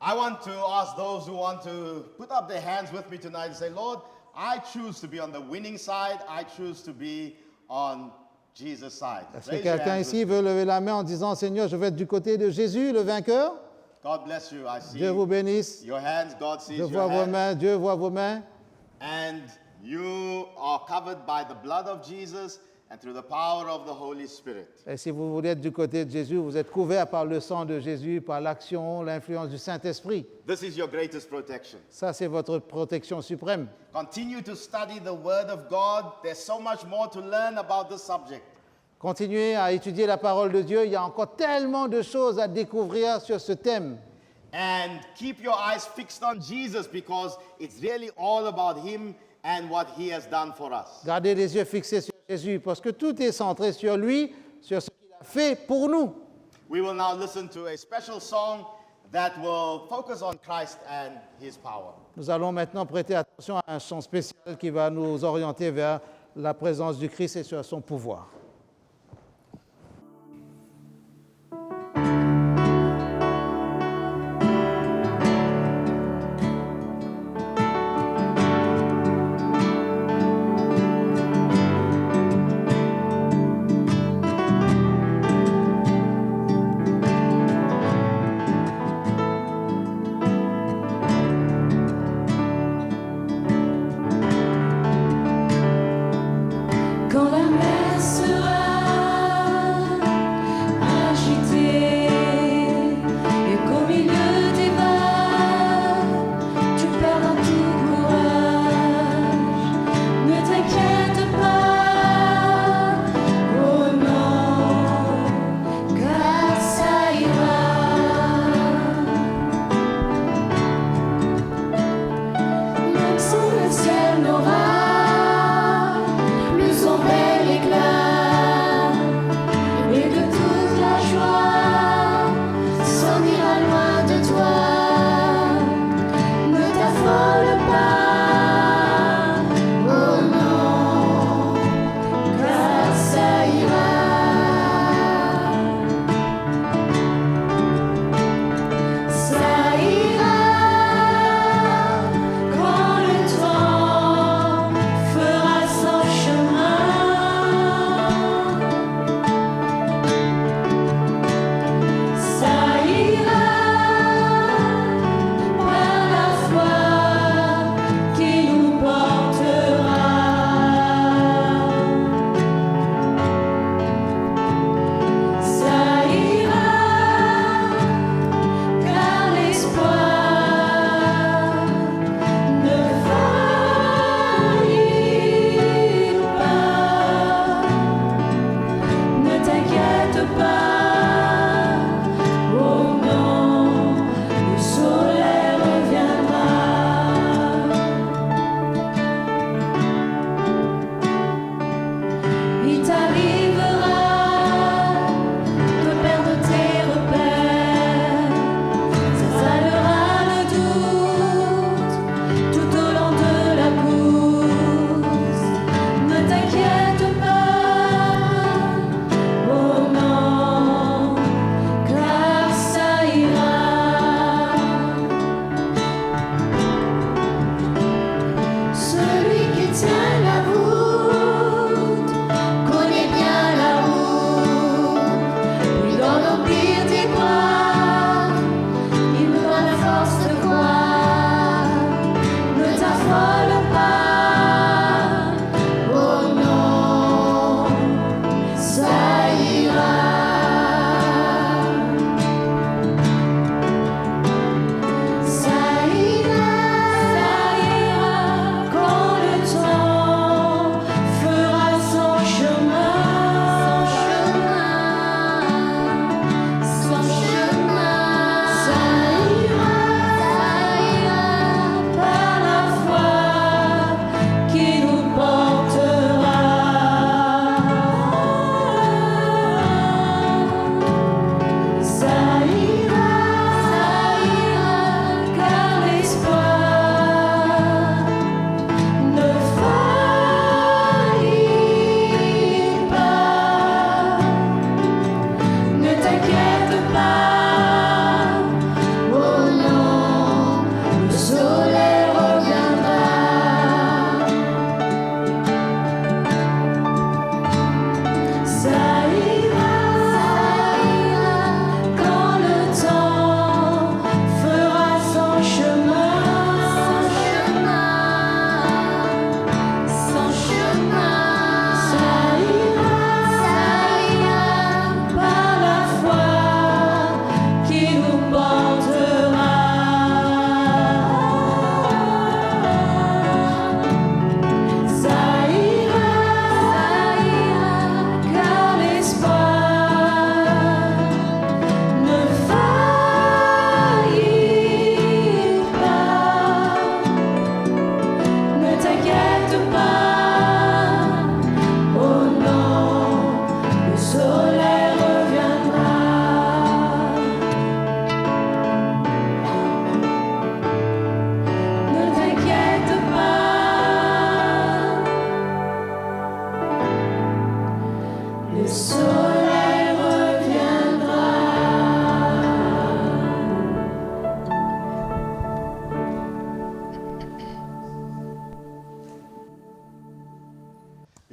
I want to ask those who want to put up their hands with me tonight and say, Lord, I choose to be on the winning side. I choose to be on Jesus' side. Est-ce que Raise your quelqu'un hands ici with me. veut lever la main en disant, Seigneur, je veux être du côté de Jésus, le vainqueur? God bless you. I see Dieu vous bénisse. your hands. God sees Je your vois vos hands. mains, Dieu voit vos mains. And you are covered by the blood of Jesus and through the power of the Holy Spirit. Et si vous voulez être du côté de Jésus, vous êtes couverts par le sang de Jésus, par l'action, l'influence du Saint-Esprit. This is your greatest protection. Ça, c'est votre protection suprême. Continue to study the Word of God. There's so much more to learn about this subject. Continuez à étudier la parole de Dieu. Il y a encore tellement de choses à découvrir sur ce thème. And keep your eyes fixed on Jesus, because it's really all about Him and what He has done for us. Gardez les yeux fixés sur Jésus, parce que tout est centré sur lui, sur ce qu'il a fait pour nous. We will now listen to a special song that will focus on Christ and His power. Nous allons maintenant prêter attention à un chant spécial qui va nous orienter vers la présence du Christ et sur son pouvoir. Quand la messe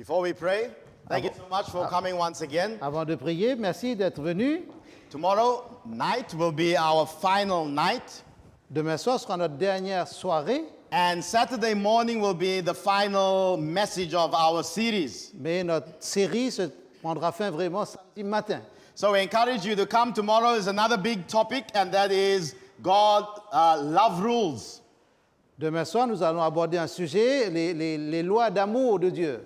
Before we pray, thank you so much for coming once again. Avant de prier, merci d'être venu. Tomorrow night will be our final night, Demain soir sera notre dernière soirée, and Saturday morning will be the final message of our series. mais notre série se prendra fin vraiment samedi matin. So we encourage you to come. Tomorrow is another big topic, and that is God love rules. Demain soir, nous allons aborder un sujet, les lois d'amour de Dieu.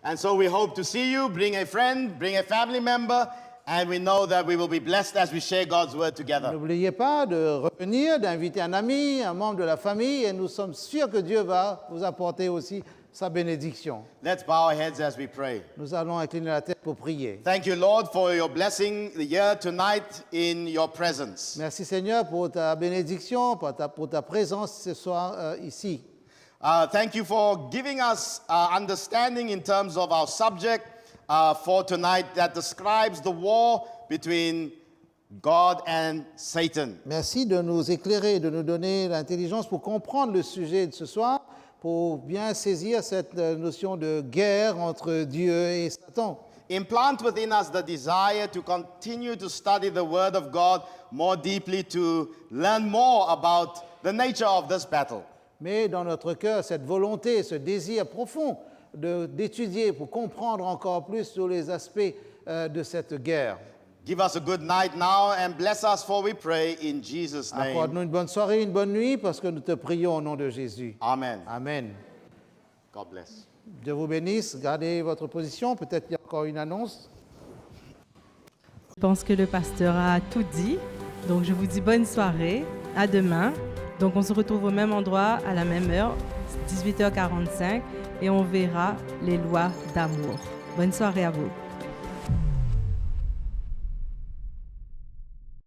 And so we hope to see you. Bring a friend, bring a family member, and we know that we will be blessed as we share God's word together. N'oubliez pas de revenir, d'inviter un ami, un membre de la famille, et nous sommes sûrs que Dieu va vous apporter aussi sa bénédiction. Let's bow our heads as we pray. Nous allons incliner la tête pour prier. Thank you, Lord, for your blessing here tonight in your presence. Merci Seigneur pour ta bénédiction, pour ta présence ce soir ici. Thank you for giving us understanding in terms of our subject for tonight that describes the war between God and Satan. Merci de nous éclairer, de nous donner l'intelligence pour comprendre le sujet de ce soir, pour bien saisir cette notion de guerre entre Dieu et Satan. Implant within us the desire to continue to study the Word of God more deeply, to learn more about the nature of this battle. Mais dans notre cœur, cette volonté, ce désir profond d'étudier pour comprendre encore plus sur les aspects de cette guerre. Give us a good night now and bless us, for we pray in Jesus' name. Accorde-nous une bonne soirée, une bonne nuit, parce que nous te prions au nom de Jésus. Amen. Amen. God bless. Dieu vous bénisse. Gardez votre position. Peut-être qu'il y a encore une annonce. Je pense que le pasteur a tout dit. Donc, je vous dis bonne soirée. À demain. Donc, on se retrouve au même endroit, à la même heure, 18h45, et on verra les lois d'amour. Bonne soirée à vous.